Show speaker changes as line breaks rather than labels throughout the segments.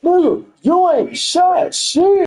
Nigga, you ain't shot shit.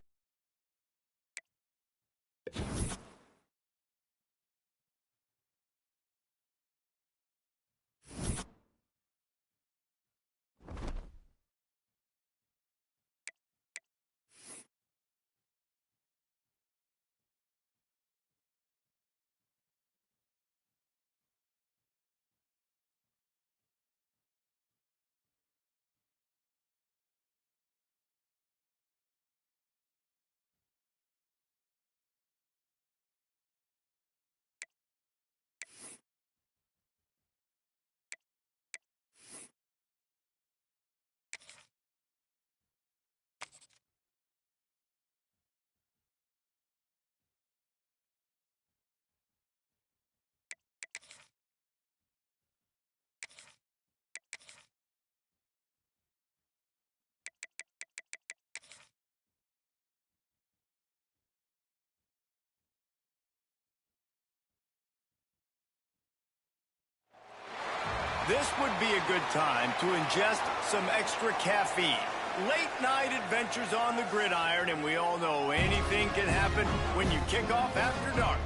This would be a good time to ingest some extra caffeine. Late night adventures on the gridiron, and we all know anything can happen when you kick off after dark.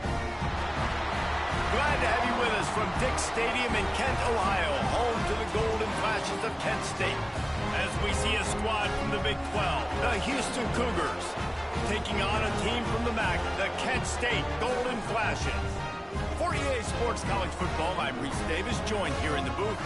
Glad to have you with us from Dick's Stadium in Kent, Ohio, home to the Golden Flashes of Kent State. As we see a squad from the Big 12, the Houston Cougars, taking on a team from the MAC, the Kent State Golden Flashes. For EA Sports College Football, I'm Reese Davis, joined here in the booth.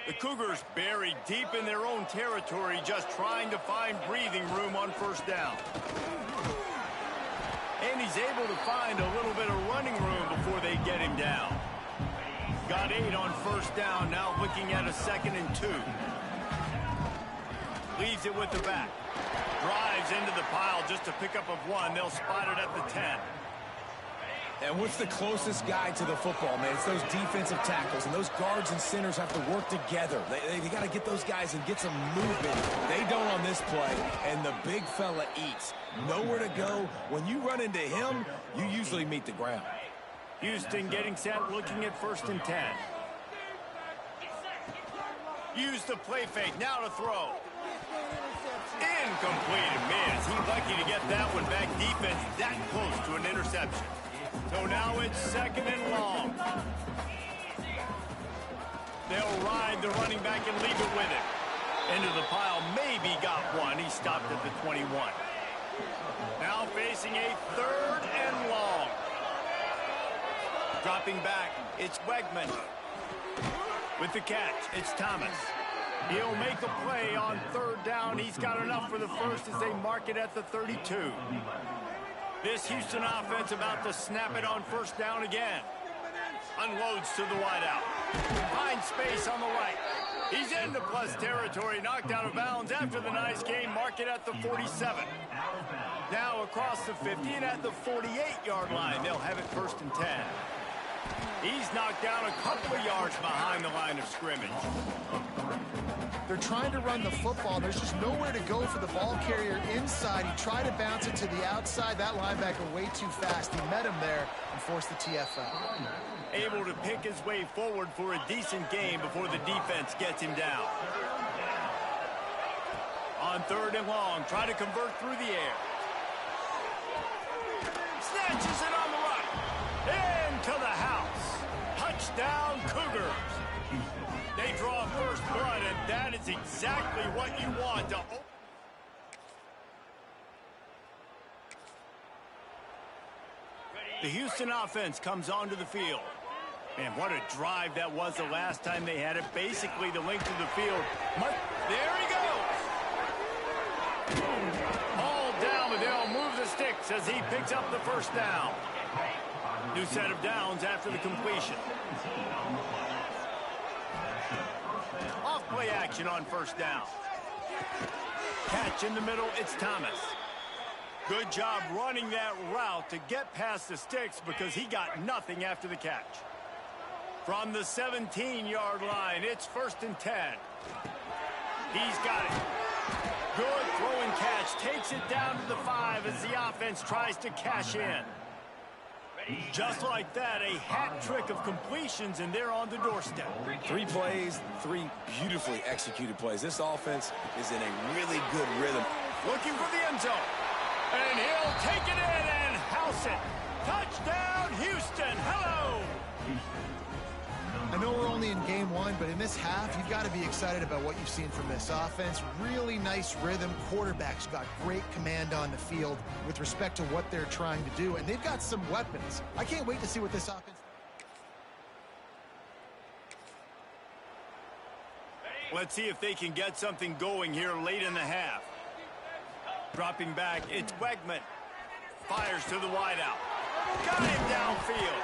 The Cougars buried deep in their own territory, just trying to find breathing room on first down. And he's able to find a little bit of running room before they get him down. Got 8 on first down, now looking at a 2nd and 2. Leaves it with the back. Drives into the pile just to pick up of 1. They'll spot it at the 10.
And what's the closest guy to the football, man? It's those defensive tackles, and those guards and centers have to work together. They got to get those guys and get some movement. They don't on this play, and the big fella eats. Nowhere to go. When you run into him, you usually meet the ground.
Houston getting set, looking at 1st and 10. Use the play fake, now to throw. Incomplete. Man, is he lucky to get that one back. Defense that close to an interception. So now it's 2nd and long. They'll ride the running back and leave it with him. Into the pile, maybe got 1. He stopped at the 21. Now facing a 3rd and long. Dropping back, it's Wegman. With the catch, it's Thomas. He'll make a play on 3rd down. He's got enough for the first as they mark it at the 32. This Houston offense about to snap it on 1st down again. Unloads to the wideout. Finds space on the right. He's into plus territory, knocked out of bounds after the nice game. Mark it at the 47. Now across the 50 and at the 48-yard line. They'll have it 1st and 10. He's knocked down a couple of yards behind the line of scrimmage.
They're trying to run the football. There's just nowhere to go for the ball carrier inside. He tried to bounce it to the outside. That linebacker way too fast. He met him there and forced the TFL.
Able to pick his way forward for a decent game before the defense gets him down. On 3rd and long, try to convert through the air. Snatches it on the right. Into the house. Touchdown, Cougars. They draw first blood, and that is exactly what you want to open. The Houston offense comes onto the field. Man, what a drive that was the last time they had it. Basically the length of the field. There he goes. All down, but they'll move the sticks as he picks up the 1st down. New set of downs after the completion. Off play action on 1st down. Catch in the middle, it's Thomas. Good job running that route to get past the sticks because he got nothing after the catch. From the 17-yard line, it's 1st and 10. He's got it. Good throw and catch. Takes it down to the 5 as the offense tries to cash in. Just like that, a hat trick of completions, and they're on the doorstep.
3 plays, 3 beautifully executed plays. This offense is in a really good rhythm.
Looking for the end zone. And he'll take it in and house it. Touchdown, Houston. Hello.
I know we're only in game 1, but in this half, you've got to be excited about what you've seen from this offense. Really nice rhythm. Quarterback's got great command on the field with respect to what they're trying to do, and they've got some weapons. I can't wait to see what this offense...
Let's see if they can get something going here late in the half. Dropping back, it's Wegman. Fires to the wideout. Got him downfield.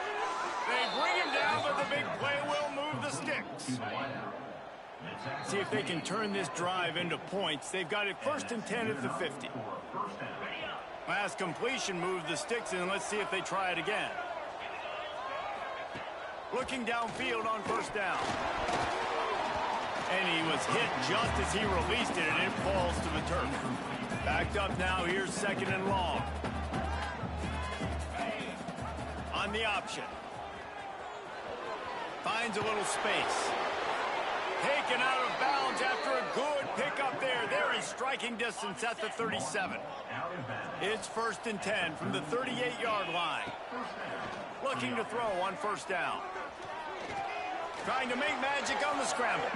They bring him down, but the big play will move the sticks. See if they can turn this drive into points. They've got it 1st and 10 at the 50. Last completion moved the sticks, and let's see if they try it again. Looking downfield on 1st down. And he was hit just as he released it, and it falls to the turf. Backed up now, here's 2nd and long. On the option. Finds a little space. Taken out of bounds after a good pickup there. They're in striking distance at the 37. It's 1st and 10 from the 38-yard line. Looking to throw on 1st down. Trying to make magic on the scramble.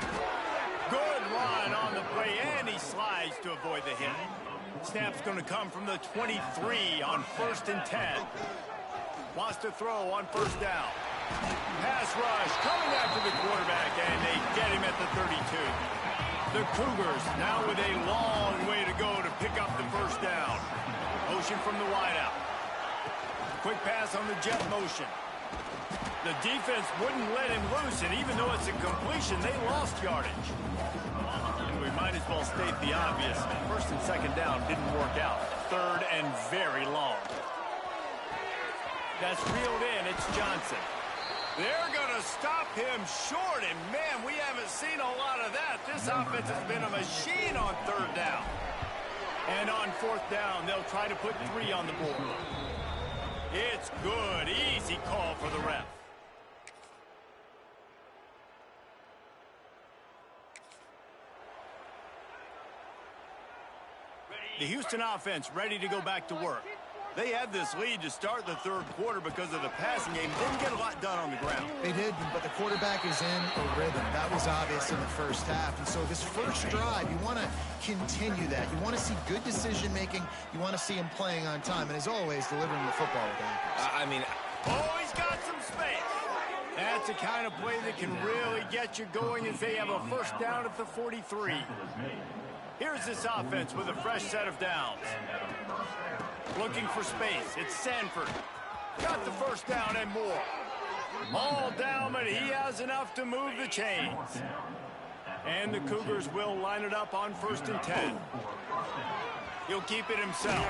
Good run on the play, and he slides to avoid the hit. Snap's going to come from the 23 on 1st and 10. Wants to throw on 1st down. Pass rush coming after the quarterback, and they get him at the 32. The Cougars now with a long way to go to pick up the 1st down. Motion from the wideout. Quick pass on the jet motion. The defense wouldn't let him loose, and even though it's a completion, they lost yardage. And we might as well state the obvious. 1st and 2nd down didn't work out. 3rd and very long. That's reeled in. It's Johnson. They're going to stop him short, and man, we haven't seen a lot of that. This offense has been a machine on 3rd down. And on 4th down, they'll try to put 3 on the board. It's good. Easy call for the ref. The Houston offense ready to go back to work. They had this lead to start the 3rd quarter because of the passing game. Didn't get a lot done on the ground.
They did, but the quarterback is in a rhythm. That was obvious in the 1st half. And so this 1st drive, you want to continue that. You want to see good decision-making. You want to see him playing on time. And as always, delivering the football with accuracy.
Oh, he's got some space. That's the kind of play that can really get you going as they have a 1st down at the 43. Here's this offense with a fresh set of downs. Looking for space. It's Sanford. Got the 1st down and more. All down, but he has enough to move the chains. And the Cougars will line it up on 1st and 10. He'll keep it himself.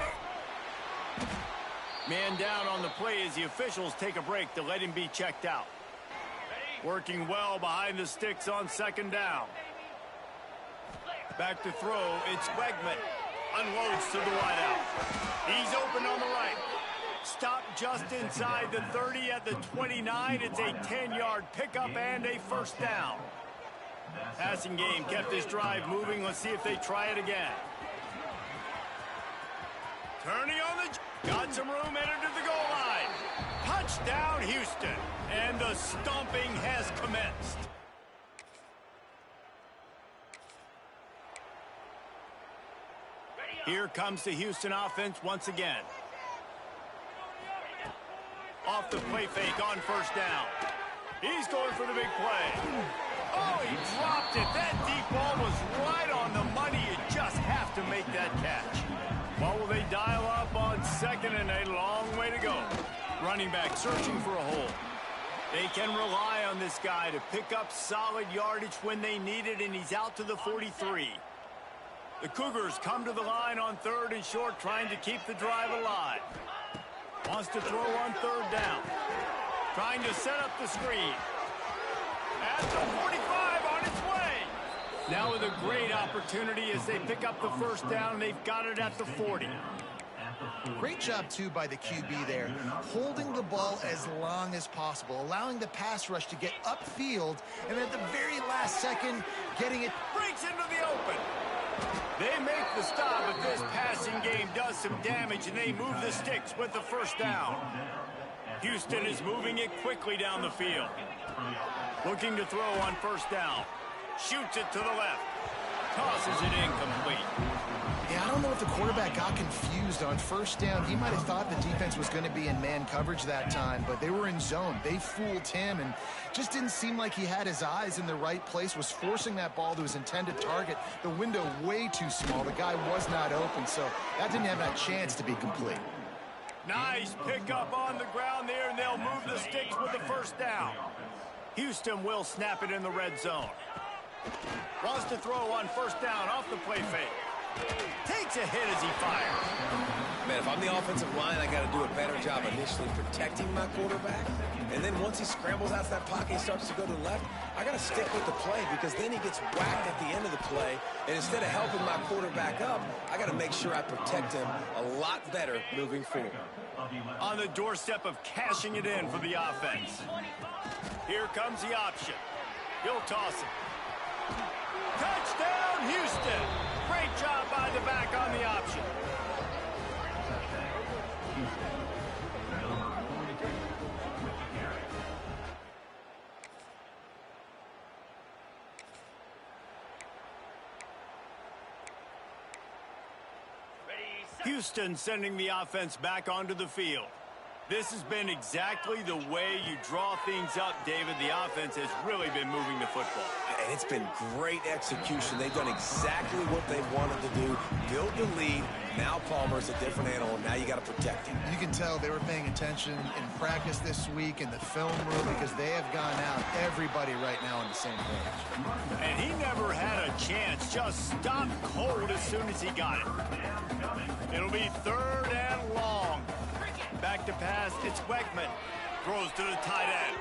Man down on the play as the officials take a break to let him be checked out. Working well behind the sticks on 2nd down. Back to throw. It's Wegman. Unloads to the wideout. He's open on the right. Stopped just inside the 30 at the 29. It's a 10-yard pickup and a 1st down. Passing game kept this drive moving. Let's see if they try it again. Turning on the... Got some room, entered to the goal line. Touchdown, Houston. And the stomping has commenced. Here comes the Houston offense once again. Off the play fake on 1st down. He's going for the big play. Oh, he dropped it. That deep ball was right on the money. You just have to make that catch. Well, will they dial up on 2nd and a long way to go? Running back searching for a hole. They can rely on this guy to pick up solid yardage when they need it, and he's out to the 43. The Cougars come to the line on 3rd and short, trying to keep the drive alive. Wants to throw on 3rd down. Trying to set up the screen. At the 45, on its way. Now with a great opportunity as they pick up the 1st down. They've got it at the 40.
Great job, too, by the QB there, holding the ball as long as possible, allowing the pass rush to get upfield, and at the very last second, getting it.
Breaks into the open. They make the stop, but this passing game does some damage, and they move the sticks with the 1st down. Houston is moving it quickly down the field. Looking to throw on 1st down. Shoots it to the left. Tosses it incomplete.
Yeah, I don't know if the quarterback got confused on 1st down. He might have thought the defense was going to be in man coverage that time, but they were in zone. They fooled him and just didn't seem like he had his eyes in the right place, was forcing that ball to his intended target. The window way too small. The guy was not open, so that didn't have that chance to be complete.
Nice pickup on the ground there, and they'll move the sticks with the 1st down. Houston will snap it in the red zone. Wants to throw on 1st down off the play fake. Takes a hit as he fires.
Man, if I'm the offensive line, I got to do a better job initially protecting my quarterback. And then once he scrambles out of that pocket, he starts to go to the left, I got to stick with the play because then he gets whacked at the end of the play. And instead of helping my quarterback up, I got to make sure I protect him a lot better moving forward.
On the doorstep of cashing it in for the offense. Here comes the option. He'll toss it. Touchdown, Houston! Great job by the back on the option. Houston sending the offense back onto the field. This has been exactly the way you draw things up, David. The offense has really been moving the football.
And it's been great execution. They've done exactly what they wanted to do. Build the lead. Now Palmer's a different animal. Now you got to protect him.
You can tell they were paying attention in practice this week in the film room because they have gone out, everybody right now on the same page.
And he never had a chance. Just stopped cold as soon as he got it. It'll be 3rd and long. Back to pass, it's Wegman. Throws to the tight end.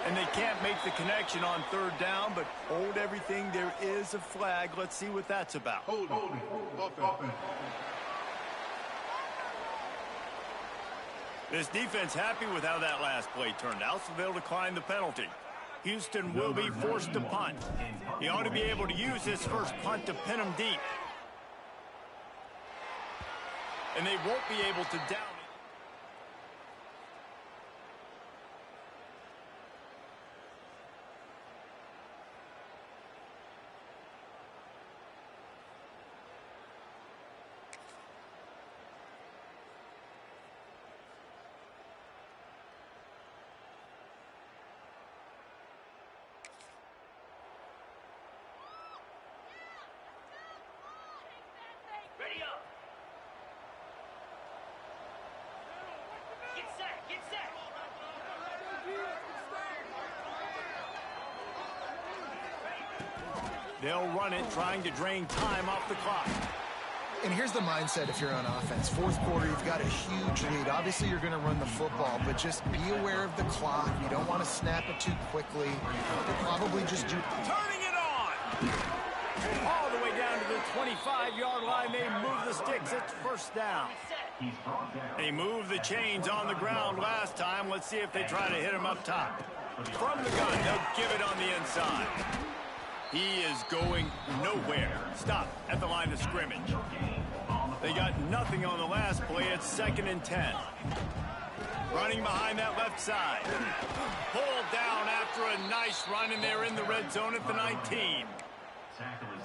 And they can't make the connection on 3rd down, but hold everything. There is a flag. Let's see what that's about.
Hold it.
This defense happy with how that last play turned out, so they'll decline the penalty. Houston will be forced to punt. He ought to be able to use his first punt to pin him deep. And they won't be able to down it.
Ready up. Get set, get set.
They'll run it, trying to drain time off the clock.
And here's the mindset if you're on offense. 4th quarter, you've got a huge lead. Obviously, you're going to run the football, but just be aware of the clock. You don't want to snap it too quickly. You'll probably just do...
Turning it on! All the way down to the 25-yard line. They move the sticks. It's 1st down. They moved the chains on the ground last time. Let's see if they try to hit him up top. From the gun, they'll give it on the inside. He is going nowhere. Stop at the line of scrimmage. They got nothing on the last play. It's 2nd and 10. Running behind that left side. Pulled down after a nice run, and they're in the red zone at the 19.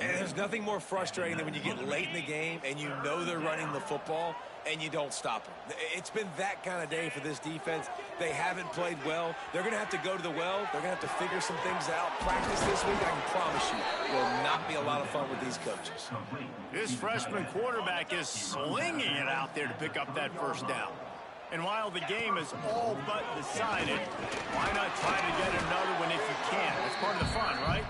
And there's nothing more frustrating than when you get late in the game and you know they're running the football and you don't stop them. It's been that kind of day for this defense. They haven't played well. They're going to have to go to the well. They're going to have to figure some things out. Practice this week, I can promise you, will not be a lot of fun with these coaches.
This freshman quarterback is slinging it out there to pick up that 1st down. And while the game is all but decided, why not try to get another one if you can? That's part of the fun, right?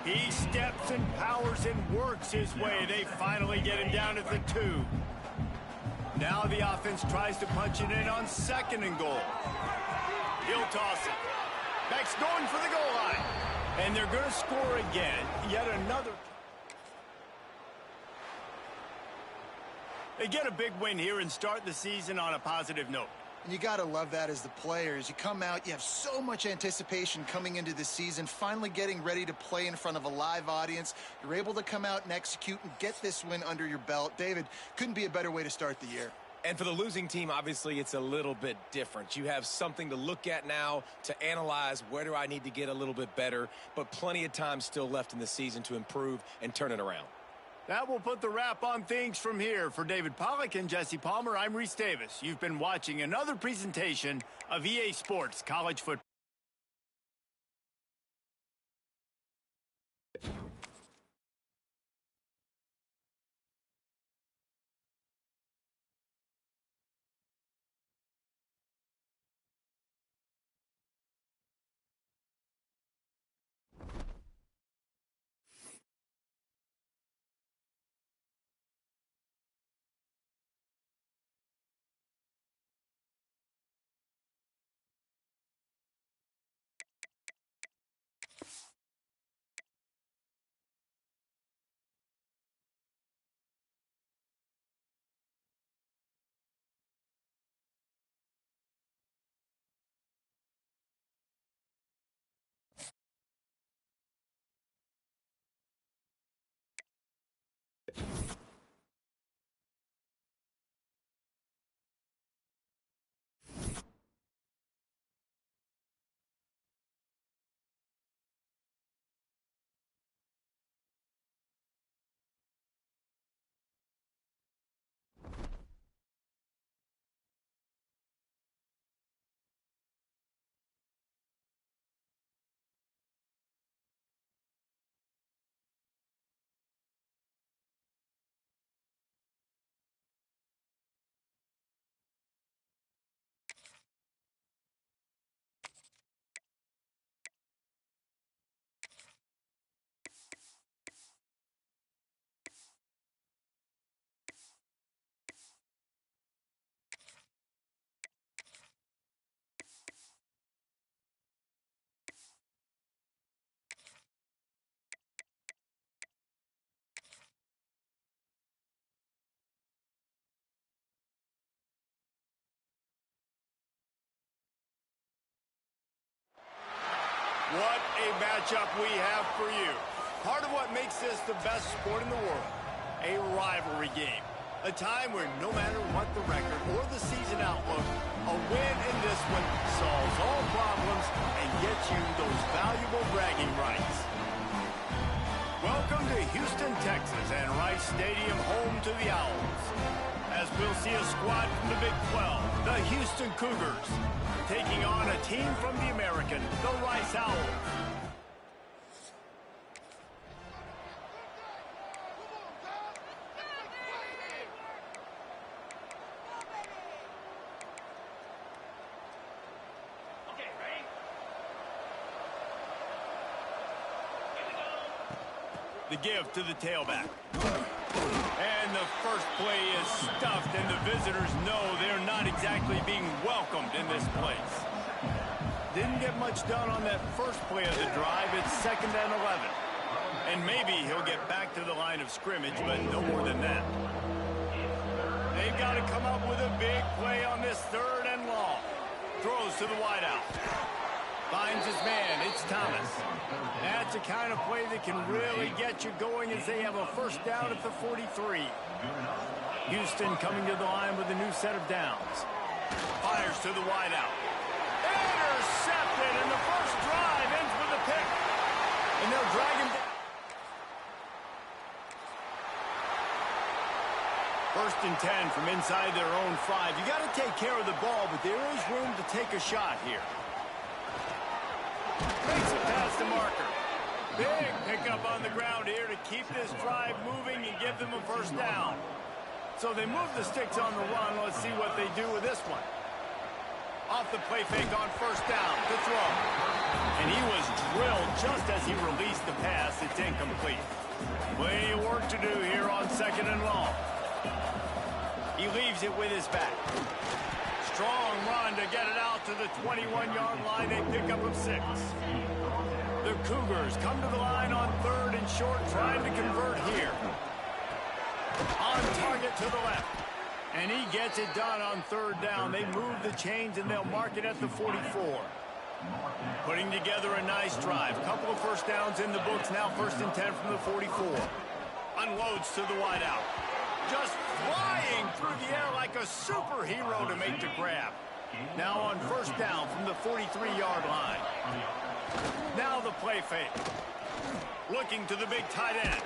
He steps and powers and works his way. They finally get him down at the 2. Now the offense tries to punch it in on 2nd and goal. He'll toss it. Beck's going for the goal line. And they're going to score again. Yet another. They get a big win here and start the season on a positive note.
And you got to love that as the players. You come out, you have so much anticipation coming into the season, finally getting ready to play in front of a live audience. You're able to come out and execute and get this win under your belt. David, couldn't be a better way to start the year.
And for the losing team, obviously, it's a little bit different. You have something to look at now to analyze where do I need to get a little bit better, but plenty of time still left in the season to improve and turn it around.
That will put the wrap on things from here. For David Pollack and Jesse Palmer, I'm Reese Davis. You've been watching another presentation of EA Sports College Football. What a matchup we have for you. Part of what makes this the best sport in the world, a rivalry game. A time where no matter what the record or the season outlook, a win in this one solves all problems and gets you those valuable bragging rights. Welcome to Houston, Texas, and Rice Stadium, home to the Owls. As we'll see a squad from the Big 12, the Houston Cougars, taking on a team from the American, the Rice Owls.
Okay, ready?
The give to the tailback. And the first play is stuffed, and the visitors know they're not exactly being welcomed in this place. Didn't get much done on that first play of the drive. It's 2nd and 11. And maybe he'll get back to the line of scrimmage, but no more than that. They've got to come up with a big play on this 3rd and long. Throws to the wideout. Finds his man. It's Thomas. That's the kind of play that can really get you going as they have a first down at the 43. Houston coming to the line with a new set of downs. Fires to the wideout. Intercepted, and the first drive ends with a pick. And they'll drag him down. 1st and 10 from inside their own 5. You got to take care of the ball, but there is room to take a shot here. Makes it past the marker. Big pickup on the ground here to keep this drive moving and give them a first down. So they move the sticks on the run. Let's see what they do with this one. Off the play fake on first down to throw. And he was drilled just as he released the pass. It's incomplete. Plenty of work to do here on 2nd and long. He leaves it with his back. Strong run to get it out to the 21-yard line. They pick up of 6. The Cougars come to the line on 3rd and short, trying to convert here. On target to the left. And he gets it done on 3rd down. They move the chains, and they'll mark it at the 44. Putting together a nice drive. Couple of first downs in the books. Now 1st and 10 from the 44. Unloads to the wideout. Just flying through the air like a superhero to make the grab. Now on 1st down from the 43-yard line. Now the play fake. Looking to the big tight end.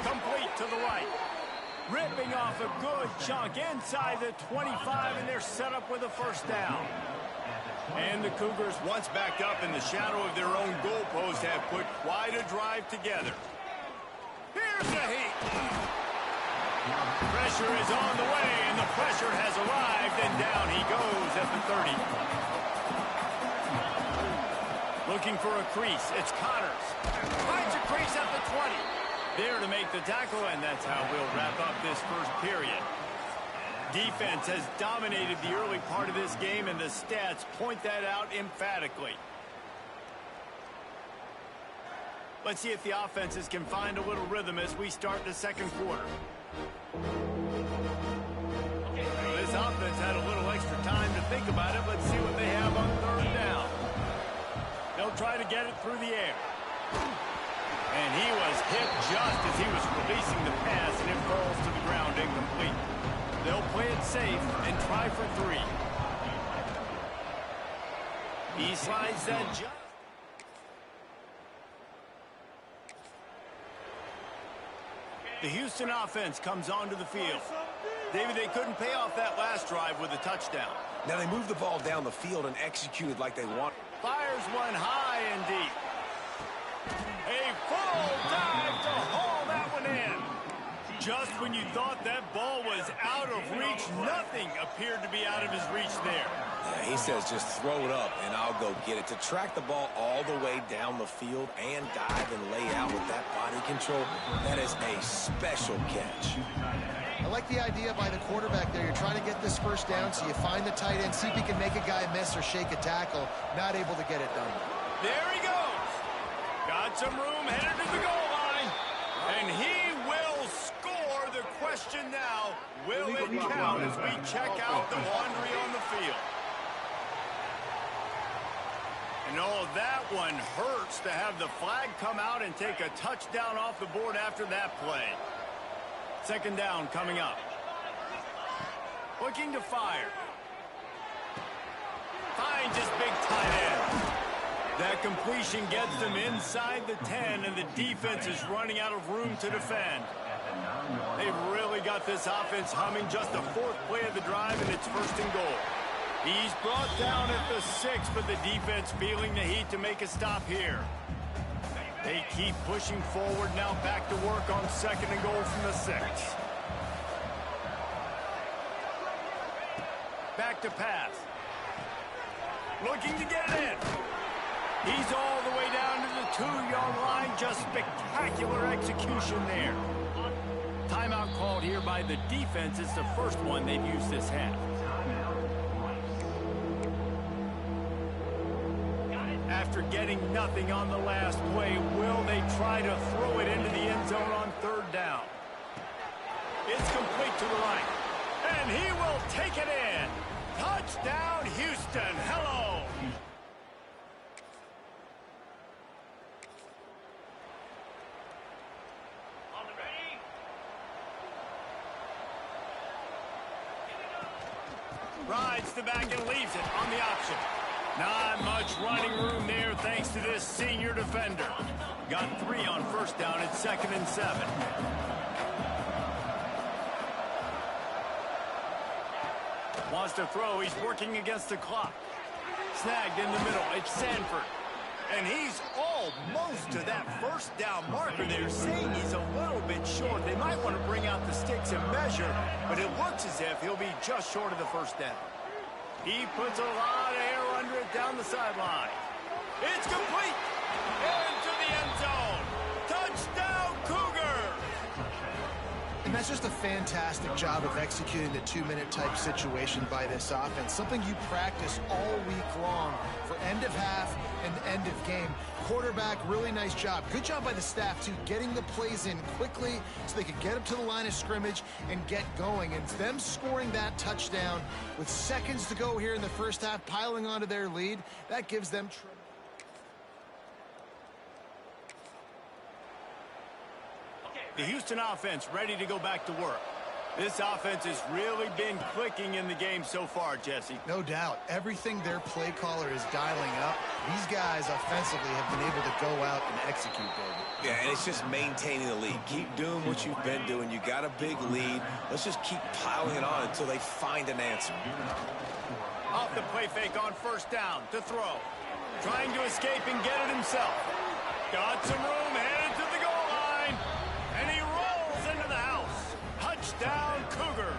Complete to the right. Ripping off a good chunk inside the 25, and they're set up with a 1st down. And the Cougars, once backed up in the shadow of their own goalpost, have put quite a drive together. Here's the heat. Pressure is on the way, and the pressure has arrived, and down he goes at the 30. Looking for a crease. It's Connors. Finds a crease at the 20. There to make the tackle, and that's how we'll wrap up this first period. Defense has dominated the early part of this game, and the stats point that out emphatically. Let's see if the offenses can find a little rhythm as we start the 2nd quarter. This offense had a little extra time to think about it. Let's see what they have on 3rd down. They'll try to get it through the air. And he was hit just as he was releasing the pass, and it falls to the ground incomplete. They'll play it safe and try for 3. He slides that just. The Houston offense comes onto the field. David, they couldn't pay off that last drive with a touchdown.
Now they moved the ball down the field and executed like they want.
Fires one high and deep. A full dive to haul that one in. Just when you thought that ball was out of reach, nothing appeared to be out of his reach there.
Yeah, he says just throw it up and I'll go get it. To track the ball all the way down the field and dive and lay out with that body control, that is a special catch.
I like the idea by the quarterback there. You're trying to get this 1st down, so you find the tight end, see if he can make a guy miss or shake a tackle. Not able to get it done.
There he goes. Got some room, headed to the goal line. And he will score. The question now, will it count as we check out the laundry on the field? And oh, that one hurts to have the flag come out and take a touchdown off the board after that play. 2nd down coming up. Looking to fire. Finds his big tight end. That completion gets them inside the 10, and the defense is running out of room to defend. They've really got this offense humming. Just the 4th play of the drive, and it's 1st and goal. He's brought down at the 6, but the defense feeling the heat to make a stop here. They keep pushing forward, now back to work on 2nd and goal from the 6. Back to pass. Looking to get it in. He's all the way down to the 2-yard line. Just spectacular execution there. Timeout called here by the defense. It's the first one they've used this half. After getting nothing on the last play, will they try to throw it into the end zone on 3rd down? It's complete to the right. And he will take it in. Touchdown, Houston. Hello.
On the ready.
Rides the back and leaves it on the option. Not much running room there thanks to this senior defender. Got 3 on 1st down at 2nd and 7. Wants to throw. He's working against the clock. Snagged in the middle. It's Sanford. And he's almost to that 1st down marker there, saying he's a little bit short. They might want to bring out the sticks and measure, but it looks as if he'll be just short of the 1st down. He puts a lot of air under it down the sideline. It's complete. Into the end zone. Touchdown, Cougar.
And that's just a fantastic job of executing the two-minute type situation by this offense. Something you practice all week long for end of half and end of game. Quarterback, really nice job. Good job by the staff, too, getting the plays in quickly so they could get up to the line of scrimmage and get going. And them scoring that touchdown with seconds to go here in the first half, piling onto their lead, that gives them
The Houston offense ready to go back to work. This offense has really been clicking in the game so far, Jesse.
No doubt. Everything their play caller is dialing up, these guys offensively have been able to go out and execute, David.
Yeah, and it's just maintaining the lead. Keep doing what you've been doing. You got a big lead. Let's just keep piling it on until they find an answer.
Off the play fake on first down to throw. Trying to escape and get it himself. Got some room, headed to the goal line. And he rolls into the house. Touchdown, Cougar.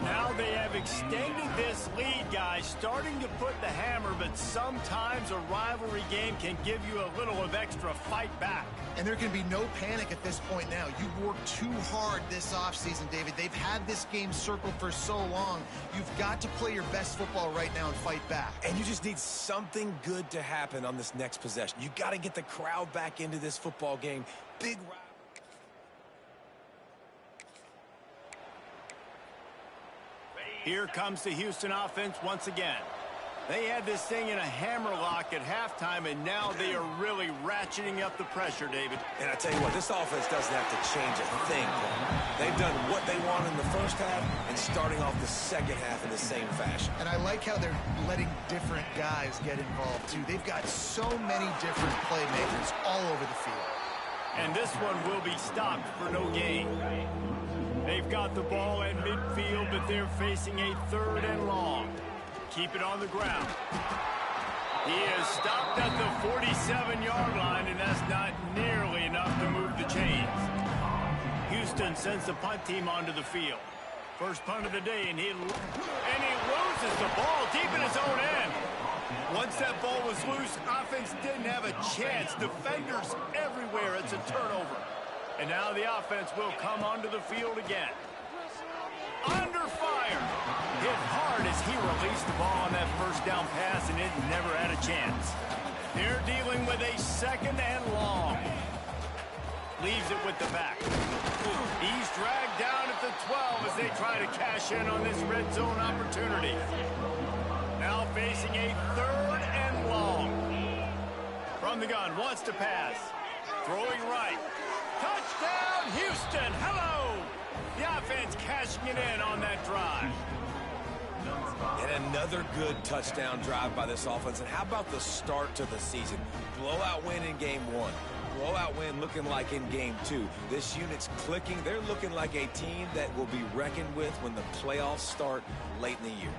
Now they have extended this lead, guys, starting to put the hammer, but sometimes a rivalry game can give you a little of extra fight back.
And there can be no panic at this point now. You've worked too hard this offseason, David. They've had this game circled for so long. You've got to play your best football right now and fight back.
And you just need something good to happen on this next possession. You got to get the crowd back into this football game. Big round.
Here comes the Houston offense once again. They had this thing in a hammerlock at halftime, and now they are really ratcheting up the pressure, David.
And I tell you what, this offense doesn't have to change a thing. They've done what they want in the first half and starting off the second half in the same fashion.
And I like how they're letting different guys get involved, too. They've got so many different playmakers all over the field.
And this one will be stopped for no gain. They've got the ball in midfield, but they're facing a 3rd and long. Keep it on the ground. He is stopped at the 47-yard line, and that's not nearly enough to move the chains. Houston sends the punt team onto the field. First punt of the day, and he loses the ball deep in his own end. Once that ball was loose, offense didn't have a chance. Defenders everywhere. It's a turnover. And now the offense will come onto the field again. Under fire. Hit hard as he released the ball on that first down pass, and it never had a chance. They're dealing with a 2nd and long. Leaves it with the back. He's dragged down at the 12 as they try to cash in on this red zone opportunity. Now facing a 3rd and long. From the gun, wants to pass. Throwing right. Touchdown, Houston. Hello. The offense cashing it in on that drive.
And another good touchdown drive by this offense. And how about the start to the season? Blowout win in game 1. Blowout win looking like in game 2. This unit's clicking. They're looking like a team that will be reckoned with when the playoffs start late in the year.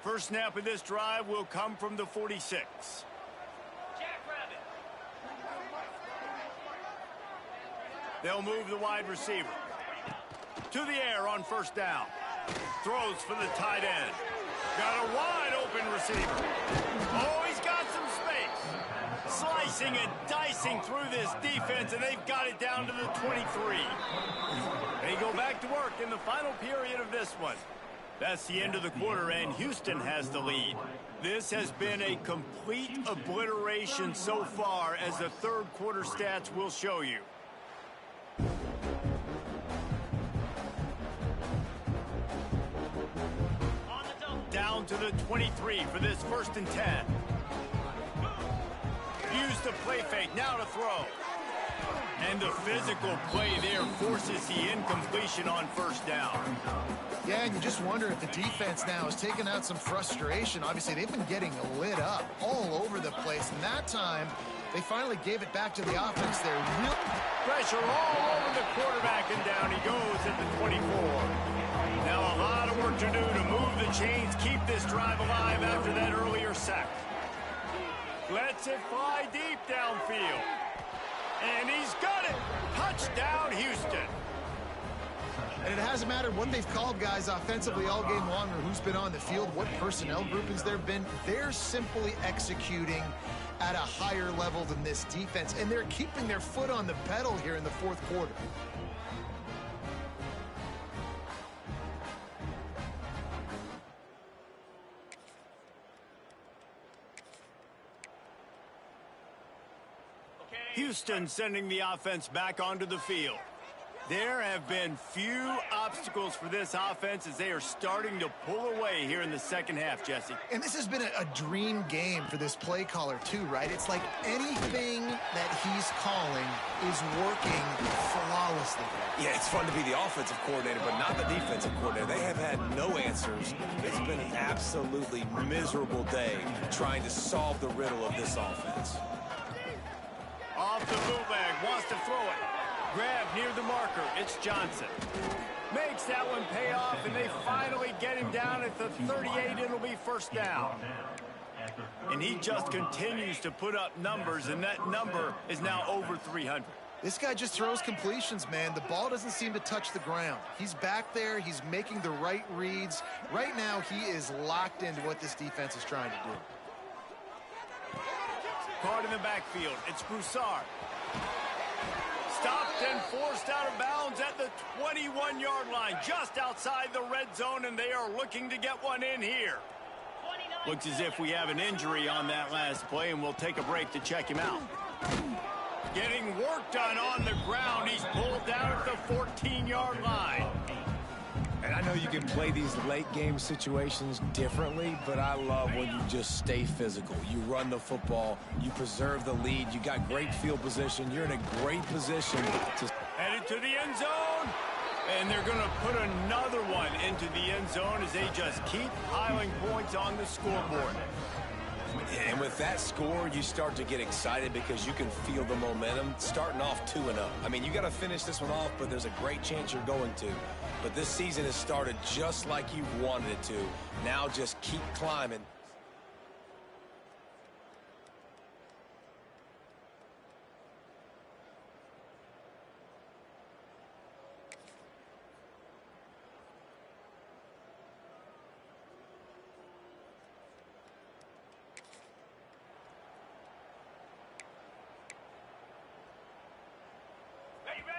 First snap of this drive will come from the 46. They'll move the wide receiver. To the air on first down. Throws for the tight end. Got a wide open receiver. Oh, he's got some space. Slicing and dicing through this defense, and they've got it down to the 23. They go back to work in the final period of this one. That's the end of the quarter, and Houston has the lead. This has been a complete obliteration so far, as the 3rd quarter stats will show you. Down to the 23 for this 1st and 10. Use the play fake, now to throw. And the physical play there forces the incompletion on first down.
Yeah, and you just wonder if the defense now has taken out some frustration. Obviously, they've been getting lit up all over the place. And that time, they finally gave it back to the offense there.
Pressure all over the quarterback, and down he goes at the 24. Now a lot of work to do to move the chains, keep this drive alive after that earlier sack. Lets it fly deep downfield. And he's got it. Touchdown, Houston.
And it hasn't mattered what they've called guys offensively all game long or who's been on the field, what personnel groupings there have been. They're simply executing at a higher level than this defense, and they're keeping their foot on the pedal here in the fourth quarter.
Houston sending the offense back onto the field. There have been few obstacles for this offense as they are starting to pull away here in the second half, Jesse.
And this has been a dream game for this play caller too, right? It's like anything that he's calling is working flawlessly.
Yeah, it's fun to be the offensive coordinator, but not the defensive coordinator. They have had no answers. It's been an absolutely miserable day trying to solve the riddle of this offense.
Off the bootleg, wants to throw it. Grab near the marker, it's Johnson. Makes that one pay off, and they finally get him down at the 38. It'll be first down. And he just continues to put up numbers, and that number is now over 300.
This guy just throws completions, man. The ball doesn't seem to touch the ground. He's back there. He's making the right reads. Right now, he is locked into what this defense is trying to do.
Caught in the backfield, it's Broussard. Stopped and forced out of bounds at the 21-yard line, just outside the red zone, and they are looking to get one in here. Looks as if we have an injury on that last play, and we'll take a break to check him out. Getting work done on the ground. He's pulled down at the 14-yard line.
And I know you can play these late game situations differently, but I love when you just stay physical. You run the football, you preserve the lead, you got great field position, you're in a great position to...
Headed to the end zone, and they're going to put another one into the end zone as they just keep piling points on the scoreboard.
And with that score, you start to get excited because you can feel the momentum starting off 2-0. I mean, you got to finish this one off, but there's a great chance you're going to. But this season has started just like you wanted it to. Now just keep climbing.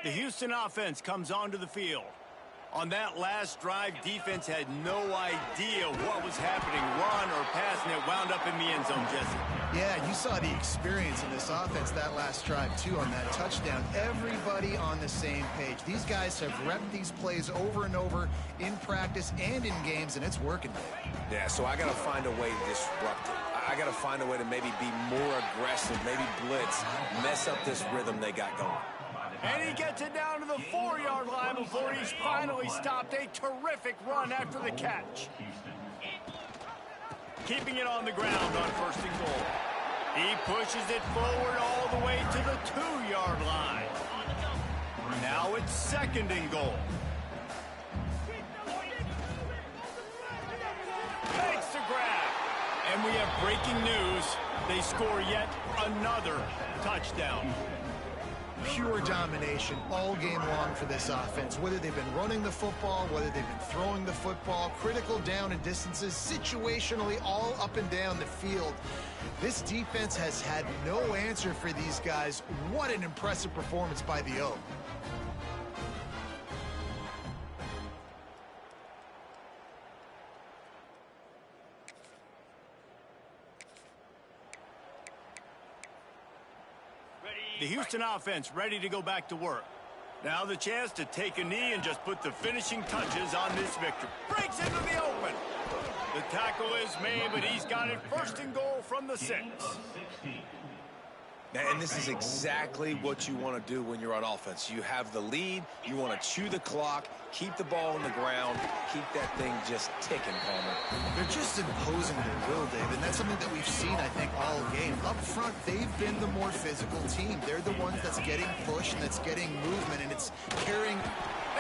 The Houston offense comes onto the field. On that last drive, defense had no idea what was happening. Run or pass, and it wound up in the end zone, Jesse.
Yeah, you saw the experience in this offense that last drive, too, on that touchdown. Everybody on the same page. These guys have repped these plays over and over in practice and in games, and it's working.
Yeah, so I got to find a way to disrupt it. I got to find a way to maybe be more aggressive, maybe blitz, mess up this rhythm they got going.
And he gets it down to the 4-yard line before he's finally stopped. A terrific run after the catch. Keeping it on the ground on first and goal. He pushes it forward all the way to the 2-yard line. Now it's second and goal. Makes the grab. And we have breaking news. They score yet another touchdown.
Pure domination all game long for this offense. Whether they've been running the football, whether they've been throwing the football, critical down and distances, situationally all up and down the field. This defense has had no answer for these guys. What an impressive performance by the O.
The Houston offense ready to go back to work. Now the chance to take a knee and just put the finishing touches on this victory. Breaks into the open. The tackle is made, but he's got it first and goal from the 6.
And this is exactly what you want to do when you're on offense. You have the lead, you want to chew the clock, keep the ball on the ground, keep that thing just ticking, Palmer.
They're just imposing their will, Dave, and that's something that we've seen, I think, all game. Up front, they've been the more physical team. They're the ones that's getting pushed and that's getting movement, and it's carrying...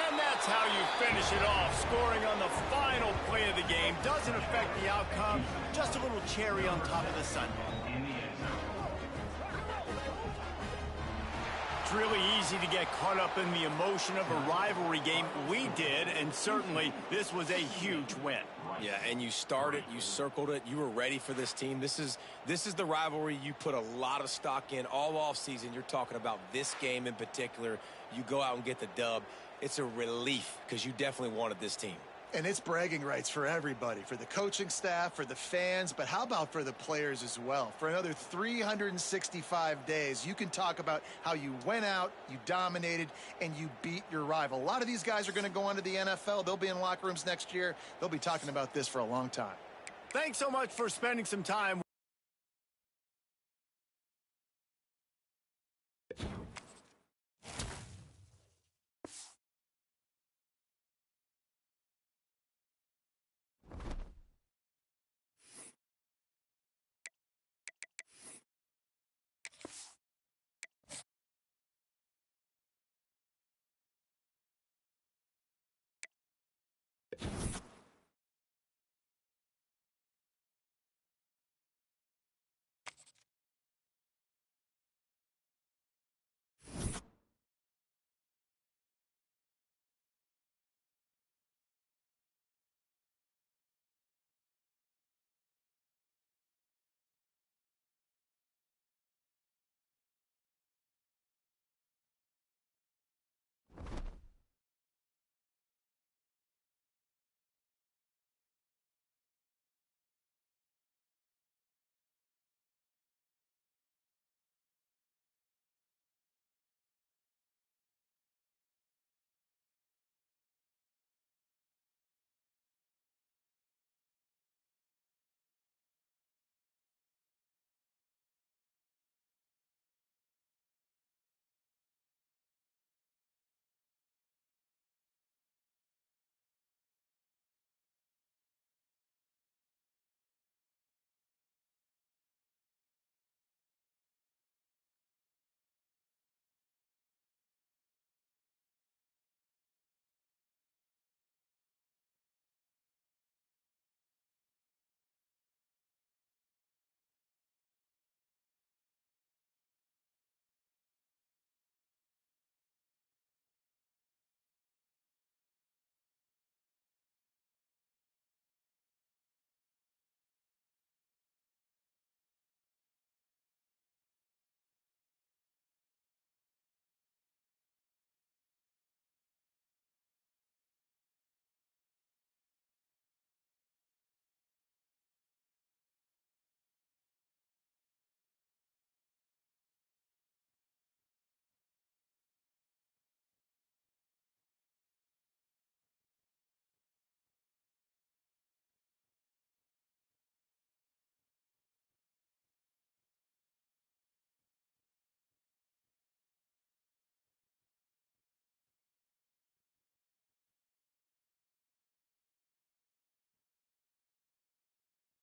And that's that's how you finish it off. Scoring on the final play of the game doesn't affect the outcome. Just a little cherry on top of the sundae. It's really easy to get caught up in the emotion of a rivalry game. We did, and certainly this was a huge win.
Yeah, and you started, you circled it, you were ready for this team. This is the rivalry you put a lot of stock in all offseason. You're talking about this game in particular. You go out and get the dub. It's a relief because you definitely wanted this team.
And it's bragging rights for everybody, for the coaching staff, for the fans, but how about for the players as well? For another 365 days, you can talk about how you went out, you dominated, and you beat your rival. A lot of these guys are going to go on to the NFL. They'll be in locker rooms next year. They'll be talking about this for a long time.
Thanks so much for spending some time.